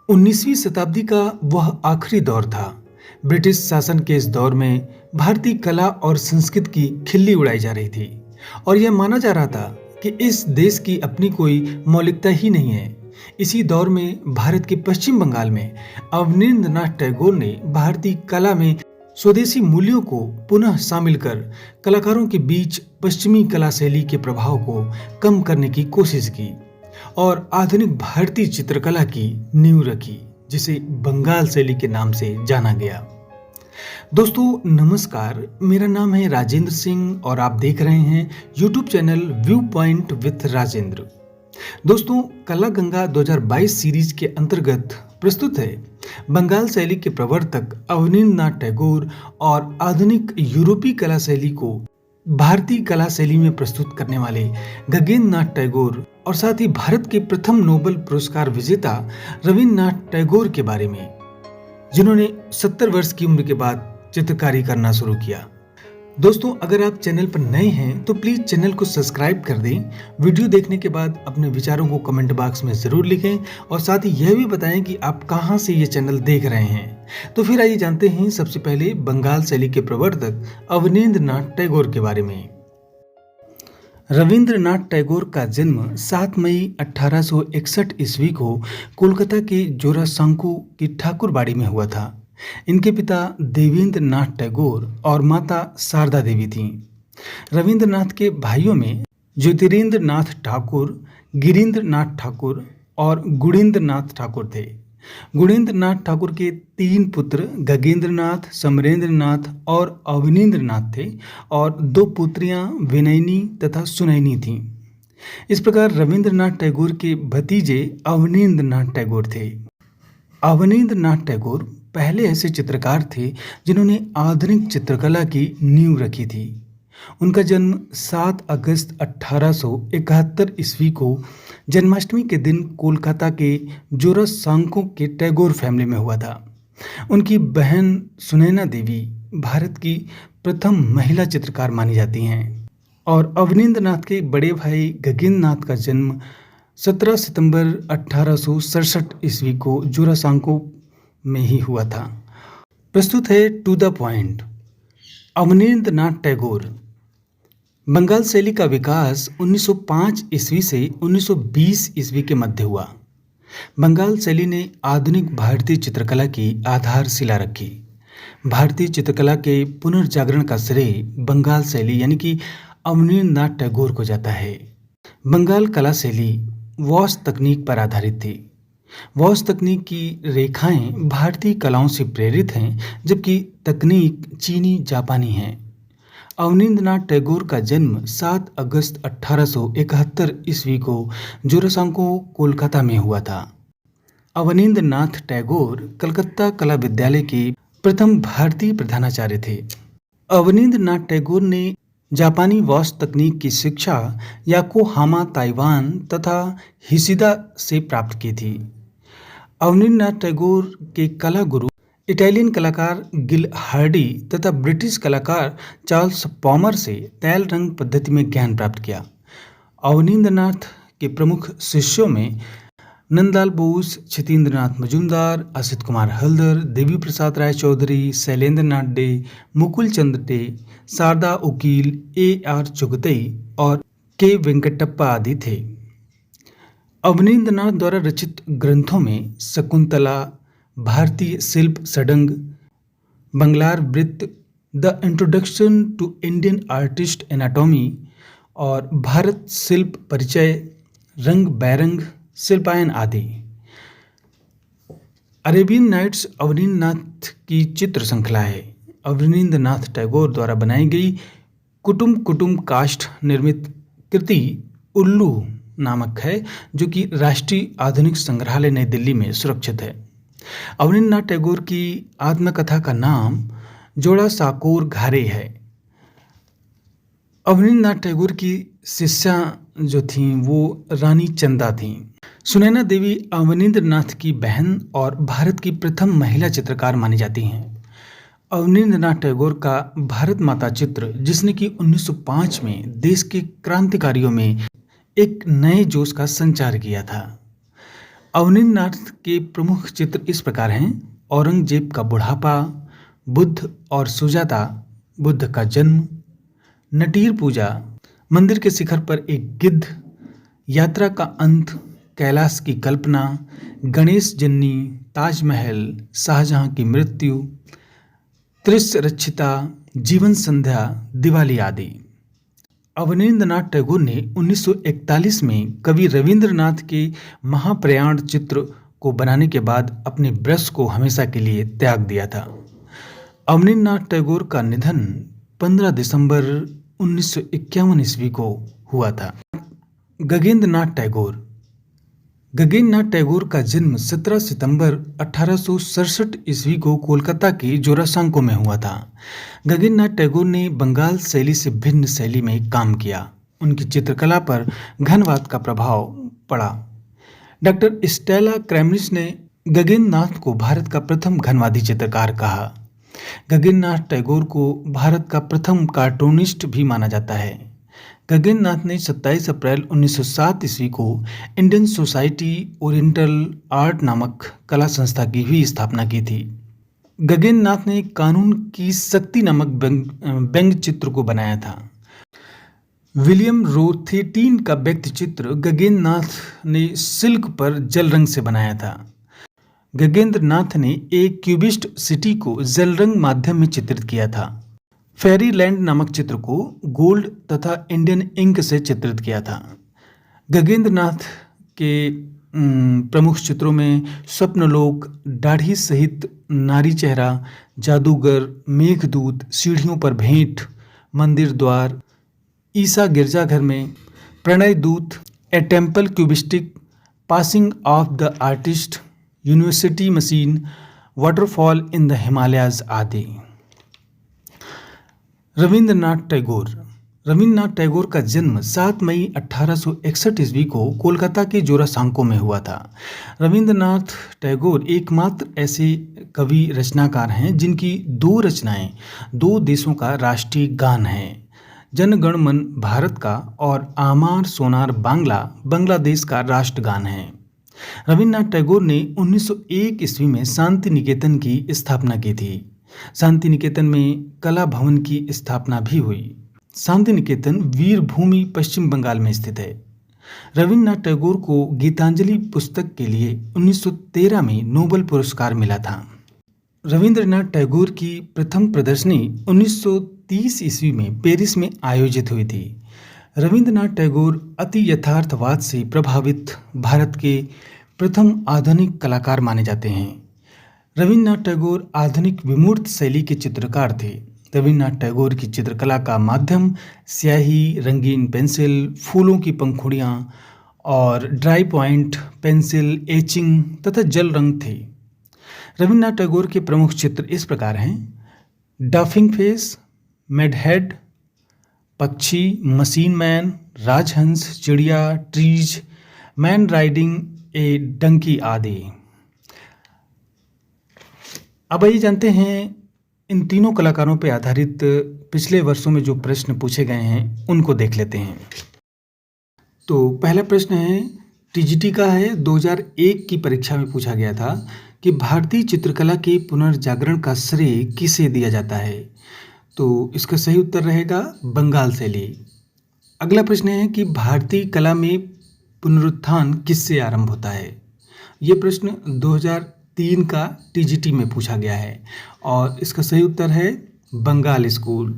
19वीं शताब्दी का वह आखिरी दौर था। ब्रिटिश शासन के इस दौर में भारतीय कला और संस्कृति की खिल्ली उड़ाई जा रही थी और यह माना जा रहा था कि इस देश की अपनी कोई मौलिकता ही नहीं है। इसी दौर में भारत के पश्चिम बंगाल में अवनींद्रनाथ टैगोर ने भारतीय कला में स्वदेशी मूल्यों को पुनः शामिल कर कलाकारों के बीच पश्चिमी कला शैली के प्रभाव को कम करने की कोशिश की और आधुनिक भारतीय चित्रकला की नींव रखी, जिसे बंगाल शैली के नाम से जाना गया। दोस्तों नमस्कार, मेरा नाम है राजेंद्र सिंह और आप देख रहे हैं YouTube channel view point with Rajendra. दोस्तों कला गंगा 2022 सीरीज के अंतर्गत प्रस्तुत है बंगाल शैली के प्रवर्तक अवनींद्रनाथ टैगोर और आधुनिक यूरोपीय कला शैली को भारतीय कला शैली में प्रस्तुत करने वाले गगनेन्द्रनाथ टैगोर और साथ ही भारत के प्रथम नोबेल पुरस्कार विजेता रविन्द्रनाथ टैगोर के बारे में, जिन्होंने 70 वर्ष की उम्र के बाद चित्रकारी करना शुरू किया। दोस्तों अगर आप चैनल पर नए हैं तो प्लीज चैनल को सब्सक्राइब कर दें। वीडियो देखने के बाद अपने विचारों को कमेंट बॉक्स में जरूर लिखें और साथ ही यह भी बताएं कि आप कहां से ये चैनल देख रहे हैं। तो फिर आइए जानते हैं सबसे पहले बंगाल शैली के प्रवर्तक अवनींद्रनाथ टैगोर के बारे में। रविंद्रनाथ टैगोर का जन्म 7 मई 1861 ईस्वी को कोलकाता के जोरासांको की ठाकुरबाड़ी में हुआ था। इनके पिता देवेंद्रनाथ टैगोर और माता शारदा देवी थीं। रविंद्रनाथ के भाइयों में ज्योतिरिंद्रनाथ ठाकुर, गिरीन्द्रनाथ ठाकुर और गुणेन्द्रनाथ ठाकुर थे। गुणेन्द्रनाथ ठाकुर के 3 पुत्र गगनेन्द्रनाथ, समरेंद्रनाथ और अवनींद्रनाथ थे और 2 पुत्रियां विनयनी तथा सुनयनी थीं। इस प्रकार रविंद्रनाथ टैगोर के भतीजे अवनींद्रनाथ टैगोर थे। अवनींद्रनाथ टैगोर पहले ऐसे चित्रकार थे जिन्होंने आधुनिक चित्रकला की नींव रखी थी। उनका जन्म 7 अगस्त 1871 ईस्वी को जन्माष्टमी के दिन कोलकाता के जोरासांको के टैगोर फैमिली में हुआ था। उनकी बहन सुनैना देवी भारत की प्रथम महिला चित्रकार मानी जाती हैं और अवनींद्रनाथ के बड़े भाई गगनेन्द्रनाथ का जन्म 17 सितंबर 1867 ईस्वी को जोरासांको में ही हुआ था। प्रस्तुत है to the point. Abanindranath Tagore. Bengal शैली का विकास 1905 ईस्वी से 1920 ईस्वी के मध्य हुआ। बंगाल शैली ने आधुनिक भारतीय चित्रकला की आधारशिला रखी। भारतीय चित्रकला के पुनर्जागरण का श्रेय बंगाल शैली यानी कि अवनींद्रनाथ टैगोर को जाता है। बंगाल कला शैली वॉश तकनीक पर आधारित थी। वॉश तकनीक की रेखाएं भारतीय कलाओं से प्रेरित हैं, जबकि तकनीक चीनी जापानी है। अवनींद्रनाथ टैगोर का जन्म 7 अगस्त 1871 ईस्वी को जोरासांको कोलकाता में हुआ था। अवनींद्रनाथ टैगोर कलकत्ता कला विद्यालय के प्रथम भारतीय प्रधानाचार्य थे। अवनींद्रनाथ टैगोर ने जापानी वॉश तकनीक की शिक्षा याकोहामा ताइवान तथा हिसिदा से प्राप्त की थी। अवनींद्रनाथ टैगोर के कला गुरु इटालियन कलाकार गिल हार्डी तथा ब्रिटिश कलाकार चार्ल्स पॉमर से तैल रंग पद्धति में ज्ञान प्राप्त किया। अवनींद्रनाथ के प्रमुख शिष्यों में नंदलाल बोस, क्षितेंद्रनाथ मजूमदार, असित कुमार हल्दर, देवी प्रसाद राय चौधरी, शैलेंद्रनाथ डे, मुकुल चंद्र डे, शारदा उकील, AR चुगतई और के वेंकटप्पा आदि थे। अवनींद्रनाथ द्वारा रचित ग्रंथों में शकुंतला, भारतीय शिल्प षडंग, बंगलार वृत्त, the introduction to Indian artist anatomy और भारत शिल्प परिचय, रंग बैरंग, शिल्पायन आदि। अरेबियन नाइट्स अवनींद्रनाथ की चित्र श्रृंखला है। अवनींद्रनाथ टैगोर द्वारा बनाई गई कुटुम काष्ठ निर्मित कृति उल्लू नामक है, जो कि राष्ट्रीय आधुनिक संग्रहालय नई दिल्ली में सुरक्षित है। अवनींद्रनाथ टैगोर की आत्मकथा का नाम जोड़ा साकोर घारे है। अवनींद्रनाथ टैगोर की शिष्या जो थीं वो रानी चंदा थीं। सुनैना देवी अवनींद्रनाथ की बहन और भारत की प्रथम महिला चित्रकार मानी जाती हैं। अवनींद्रनाथ टैगोर का भारत माता चित्र, जिसने कि 1905 में देश के क्रांतिकारियों में एक नए जोश का संचार किया था। अवनींद्रनाथ के प्रमुख चित्र इस प्रकार हैं: औरंगजेब का बुढ़ापा, बुद्ध और सुजाता, बुद्ध का जन्म, नटीर पूजा, मंदिर के शिखर पर एक गिद्ध, यात्रा का अंत, कैलाश की कल्पना, गणेश जन्नी, ताजमहल, शाहजहां की मृत्यु, त्रिश रक्षिता, जीवन संध्या, दिवाली आदि। अवनींद्रनाथ टैगोर ने 1941 में कवि रविंद्रनाथ के महाप्रयाण चित्र को बनाने के बाद अपने ब्रश को हमेशा के लिए त्याग दिया था। अवनींद्रनाथ टैगोर का निधन 15 दिसंबर 1951 ईस्वी को हुआ था। गगनेंद्रनाथ टैगोर। गगनेंद्रनाथ टैगोर का जन्म 17 सितंबर 1867 ईस्वी को कोलकाता के जोरासांको में हुआ था। गगनेंद्रनाथ टैगोर ने बंगाल शैली से भिन्न शैली में काम किया। उनकी चित्रकला पर घनवाद का प्रभाव पड़ा। डॉक्टर स्टेला क्रैमरिस ने गगनेंद्रनाथ को भारत का प्रथम घनवादी चित्रकार कहा। गगनेंद्रनाथ टैगोर को भारत का प्रथम कार्टूनिस्ट भी माना जाता है। गगनेंद्रनाथ ने 27 अप्रैल 1907 ईस्वी को इंडियन सोसाइटी ओरिएंटल आर्ट नामक कला संस्था की भी स्थापना की थी। गगनेंद्रनाथ ने कानून की शक्ति नामक व्यंग्य चित्र को बनाया था। विलियम रोथेटिन का व्यक्ति चित्र गगनेंद्रनाथ ने सिल्क पर जल रंग से बनाया था। गगनेंद्रनाथ ने एक क्यूबिस्ट सिटी को जल रंग माध्यम में चित्रित किया था। फेरीलैंड नामक चित्र को गोल्ड तथा इंडियन इंक से चित्रित किया था। गगनेंद्रनाथ के प्रमुख चित्रों में स्वप्नलोक, दाढ़ी सहित नारी चेहरा, जादूगर, मेघदूत, सीढ़ियों पर भेंट, मंदिर द्वार, ईसा गिरजाघर में, प्रणय दूत, a temple cubistic, passing of the artist, university machine, waterfall in the Himalayas आदि। रविंद्रनाथ टैगोर। रविंद्रनाथ टैगोर का जन्म 7 मई 1861 ईस्वी को कोलकाता के जोरासांको में हुआ था। रविंद्रनाथ टैगोर एकमात्र ऐसे कवि रचनाकार हैं जिनकी 2 रचनाएं 2 देशों का राष्ट्रीय गान हैं। जन गण मन भारत का और आमार सोनार बांग्लादेश का राष्ट्रगान है। रविंद्रनाथ टैगोर ने 1901 ईस्वी में शांति निकेतन की स्थापना की थी। शांति निकेतन में कला भवन की स्थापना भी हुई। शांति निकेतन वीरभूमि पश्चिम बंगाल में स्थित है। रविंद्रनाथ टैगोर को गीतांजलि पुस्तक के लिए 1913 में नोबेल पुरस्कार मिला था। रविंद्रनाथ टैगोर की प्रथम प्रदर्शनी 1930 ईस्वी में पेरिस में आयोजित हुई थी। रविंद्रनाथ टैगोर अति यथार्थवाद से प्रभावित भारत के प्रथम आधुनिक कलाकार माने जाते हैं। रविंद्रनाथ टैगोर आधुनिक विमूर्त शैली के चित्रकार थे। रविंद्रनाथ टैगोर की चित्रकला का माध्यम स्याही, रंगीन पेंसिल, फूलों की पंखुड़ियाँ और ड्राई पॉइंट पेंसिल, एचिंग तथा जल रंग थे। रविंद्रनाथ टैगोर के प्रमुख चित्र इस प्रकार हैं: डफिंग फेस, मेडहेड, पक्षी, मशीन मैन, राजहंस, चिड़िया, ट्रीज, मैन राइडिंग ए डंकी आदि। अब आइए जानते हैं इन तीनों कलाकारों पर आधारित पिछले वर्षों में जो प्रश्न पूछे गए हैं उनको देख लेते हैं। तो पहला प्रश्न है, टीजीटी का है, 2001 की परीक्षा में पूछा गया था कि भारतीय चित्रकला के पुनर्जागरण का श्रेय किसे दिया जाता है। तो इसका सही उत्तर रहेगा बंगाल शैली। अगला प्रश्न है कि भारतीय कला में पुनरुत्थान किससे आरंभ होता है। ये प्रश्न 2003 का टीजीटी में पूछा गया है और इसका सही उत्तर है बंगाल स्कूल।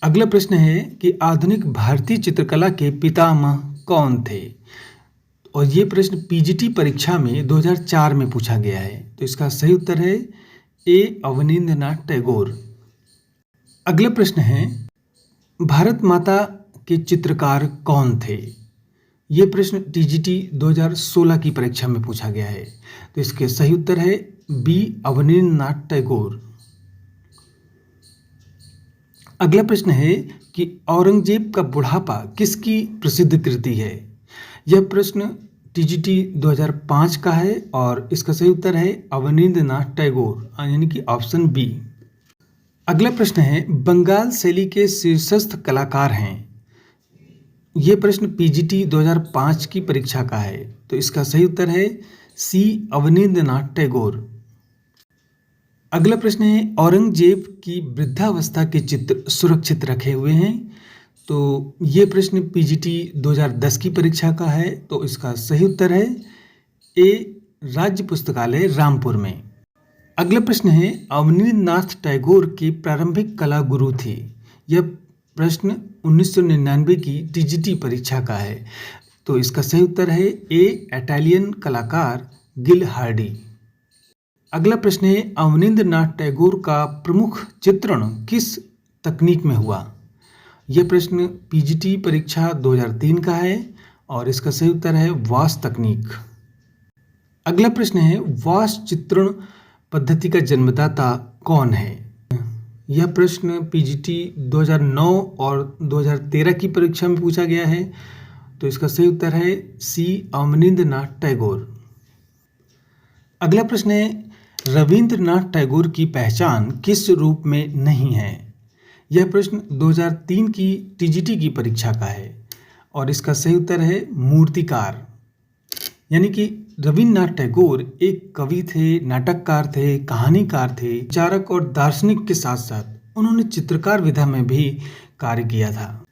अगला प्रश्न है कि आधुनिक भारतीय चित्रकला के पितामह कौन थे, और ये प्रश्न पीजीटी परीक्षा में 2004 में पूछा गया है। तो इसका सही उत्तर है ए अवनींद्रनाथ टैगोर। अगला प्रश्न है, भारत माता के चित्रकार कौन थे। ये प्रश्न टीजीटी 2016 की परीक्षा में पूछा गया है। तो इसके सही उत्तर है बी अवनींद्रनाथ टैगोर। अगला प्रश्न है कि औरंगजेब का बुढ़ापा किसकी प्रसिद्ध कृति है। यह प्रश्न टीजीटी 2005 का है और इसका सही उत्तर है अवनींद्रनाथ टैगोर, यानी कि ऑप्शन बी। अगला प्रश्न है, बंगाल शैली के शीर्षस्थ कलाकार हैं। ये प्रश्न पीजीटी 2005 की परीक्षा का है, तो इसका सही उत्तर है सी अवनींद्रनाथ टैगोर। अगला प्रश्न है, औरंगजेब की वृद्धावस्था के चित्र सुरक्षित रखे हुए हैं। तो ये प्रश्न पीजीटी 2010 की परीक्षा का है, तो इसका सही उत्तर है ए राज्य पुस्तकालय रामपुर में। अगला प्रश्न है, अवनींद्रनाथ टैगोर के प्रारंभिक कला गुरु थे। यह प्रश्न 1999 की टीजीटी परीक्षा का है, तो इसका सही उत्तर है ए इटालियन कलाकार गिल हार्डी। अगला प्रश्न है, अवनींद्रनाथ टैगोर का प्रमुख चित्रण किस तकनीक में हुआ। यह प्रश्न पीजीटी परीक्षा 2003 का है और इसका सही उत्तर है वास तकनीक। अगला प्रश्न है, वास चित्रण पद्धति का जन्मदाता कौन है। यह प्रश्न पीजीटी 2009 और 2013 की परीक्षा में पूछा गया है, तो इसका सही उत्तर है सी अवनींद्रनाथ टैगोर। अगला प्रश्न है, रविंद्रनाथ टैगोर की पहचान किस रूप में नहीं है। यह प्रश्न 2003 की टीजीटी की परीक्षा का है और इसका सही उत्तर है मूर्तिकार। यानी कि रविन्द्रनाथ टैगोर एक कवि थे, नाटककार थे, कहानीकार थे, विचारक और दार्शनिक के साथ साथ उन्होंने चित्रकार विधा में भी कार्य किया था।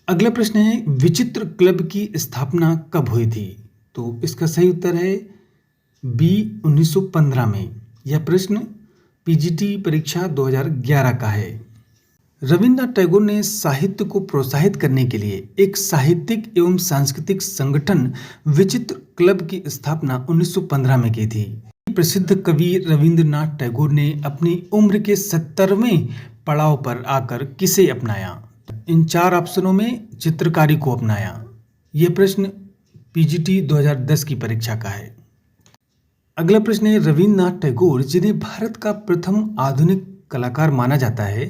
अगला प्रश्न है, विचित्र क्लब की स्थापना कब हुई थी। तो इसका सही उत्तर है बी 1915 में। यह प्रश्न पीजीटी परीक्षा 2011 का है। रविन्द्रनाथ टैगोर ने साहित्य को प्रोत्साहित करने के लिए एक साहित्यिक एवं सांस्कृतिक संगठन विचित्र क्लब की स्थापना 1915 में की थी। प्रसिद्ध कवि रविन्द्रनाथ टैगोर ने अपनी उम्र के 70वें पड़ाव पर आकर किसे अपनाया। इन 4 ऑप्शनों में चित्रकारी को अपनाया। यह प्रश्न पीजीटी 2010 की परीक्षा का है। अगला प्रश्न है, रविन्द्रनाथ टैगोर जिन्हें भारत का प्रथम आधुनिक कलाकार माना जाता है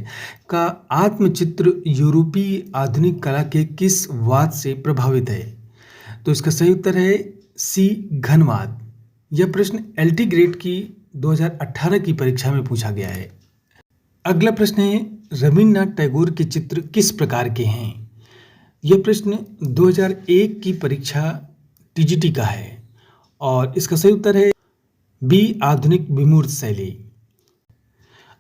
का आत्मचित्र यूरोपीय आधुनिक कला के किस वाद से प्रभावित है। तो इसका सही उत्तर है सी घनवाद। यह प्रश्न एलटी ग्रेड की 2018 की परीक्षा में पूछा गया है। अगला प्रश्न है, रविन्द्रनाथ टैगोर के चित्र किस प्रकार के हैं। यह प्रश्न 2001 की परीक्षा टीजीटी का है और इसका सही उत्तर है बी आधुनिक विमूर्त शैली।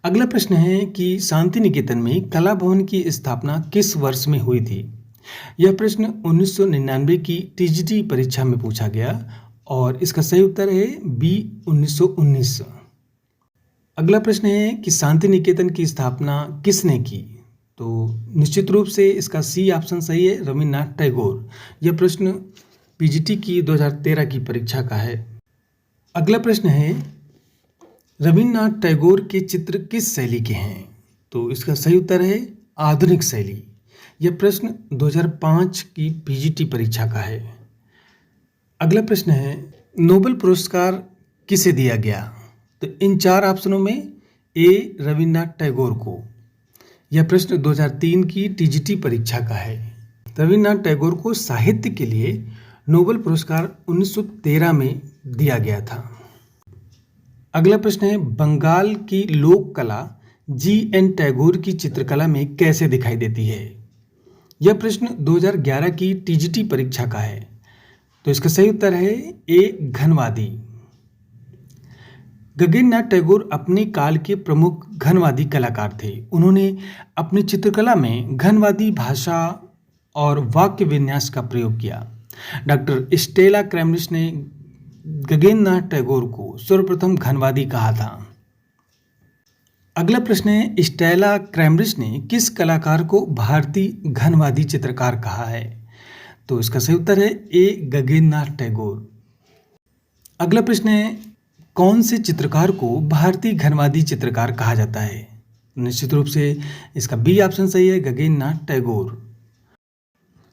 अगला प्रश्न है कि शांति निकेतन में कला भवन की स्थापना किस वर्ष में हुई थी। यह प्रश्न 1999 की टीजीटी परीक्षा में पूछा गया और इसका सही उत्तर है बी 1919। अगला प्रश्न है कि शांति निकेतन की स्थापना किसने की। तो निश्चित रूप से इसका सी ऑप्शन सही है, रविन्द्रनाथ टैगोर। यह प्रश्न पीजीटी की 2013 की परीक्षा का है। अगला प्रश्न है, रविन्द्रनाथ टैगोर के चित्र किस शैली के हैं। तो इसका सही उत्तर है आधुनिक शैली। यह प्रश्न 2005 की पीजीटी परीक्षा का है। अगला प्रश्न है, नोबेल पुरस्कार किसे दिया गया। तो इन 4 ऑप्शनों में ए रविन्द्रनाथ टैगोर को। यह प्रश्न 2003 की टीजीटी परीक्षा का है। रविन्द्रनाथ टैगोर को साहित्य के लिए नोबेल पुरस्कार 1913 में दिया गया था। अगला प्रश्न है, बंगाल की लोक कला जी.एन. टैगोर की चित्रकला में कैसे दिखाई देती है। यह प्रश्न 2011 की टीजीटी परीक्षा का है, तो इसका सही उत्तर है ए घनवादी। गगनेन्द्रनाथ टैगोर अपने काल के प्रमुख घनवादी कलाकार थे। उन्होंने अपनी चित्रकला में घनवादी भाषा और वाक्य विन्यास का प्रयोग किया। डॉक्टर स्टेला क्रैमरिस ने गगनेन्द्रनाथ टैगोर को सर्वप्रथम घनवादी कहा था। अगला प्रश्न है, स्टेला क्रैमरिस ने किस कलाकार को भारतीय घनवादी चित्रकार कहा है। तो इसका सही उत्तर है ए गगनेन्द्रनाथ टैगोर। अगला प्रश्न है, कौन से चित्रकार को भारतीय घनवादी चित्रकार कहा जाता है। निश्चित रूप से इसका बी ऑप्शन सही है, गगनेन्द्रनाथ टैगोर।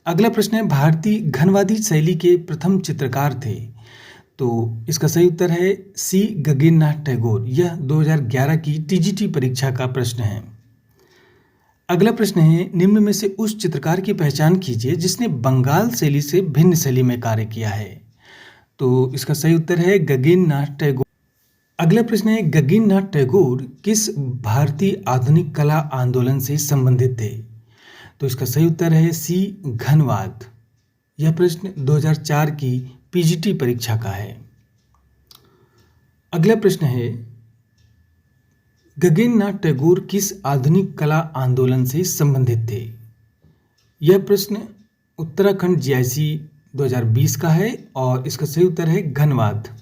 अगला प्रश्न है, भारतीय घनवादी शैली के प्रथम चित्रकार थे। तो इसका सही उत्तर है सी गगनेन्द्रनाथ टैगोर। यह 2011 की टीजीटी परीक्षा का प्रश्न है। अगला प्रश्न है, निम्न में से उस चित्रकार की पहचान कीजिए जिसने बंगाल शैली से भिन्न शैली में कार्य किया है। तो इसका सही उत्तर है गगनेन्द्रनाथ टैगोर। अगला प्रश्न है, गगनेन्द्रनाथ टैगोर किस भारतीय आधुनिक कला आंदोलन से संबंधित थे। तो इसका सही उत्तर है सी घनवाद। यह प्रश्न 2004 की पीजीटी परीक्षा का है। अगला प्रश्न है, गगनेन्द्रनाथ टैगोर किस आधुनिक कला आंदोलन से संबंधित थे? यह प्रश्न उत्तराखंड जीआईसी 2020 का है और इसका सही उत्तर है घनवाद।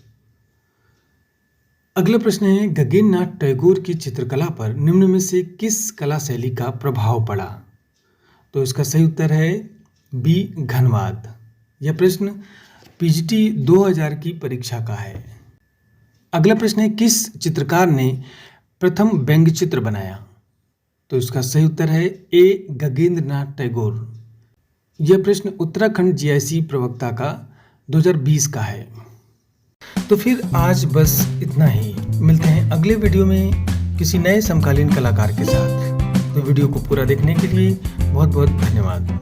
अगला प्रश्न है, गगनेन्द्रनाथ टैगोर की चित्रकला पर निम्न में से किस कला शैली का प्रभाव पड़ा? तो इसका सही उत्तर है बी घनवाद। यह प्रश्न पीजीटी 2000 की परीक्षा का है। अगला प्रश्न है, किस चित्रकार ने प्रथम व्यंग्य चित्र बनाया? तो इसका सही उत्तर है ए गगनेन्द्रनाथ टैगोर। यह प्रश्न उत्तराखंड जीआईसी प्रवक्ता का 2020 का है। तो फिर आज बस इतना ही। मिलते हैं अगले वीडियो में किसी नए समकालीन कलाकार के साथ। तो वीडियो को पूरा देखने के लिए बहुत बहुत धन्यवाद।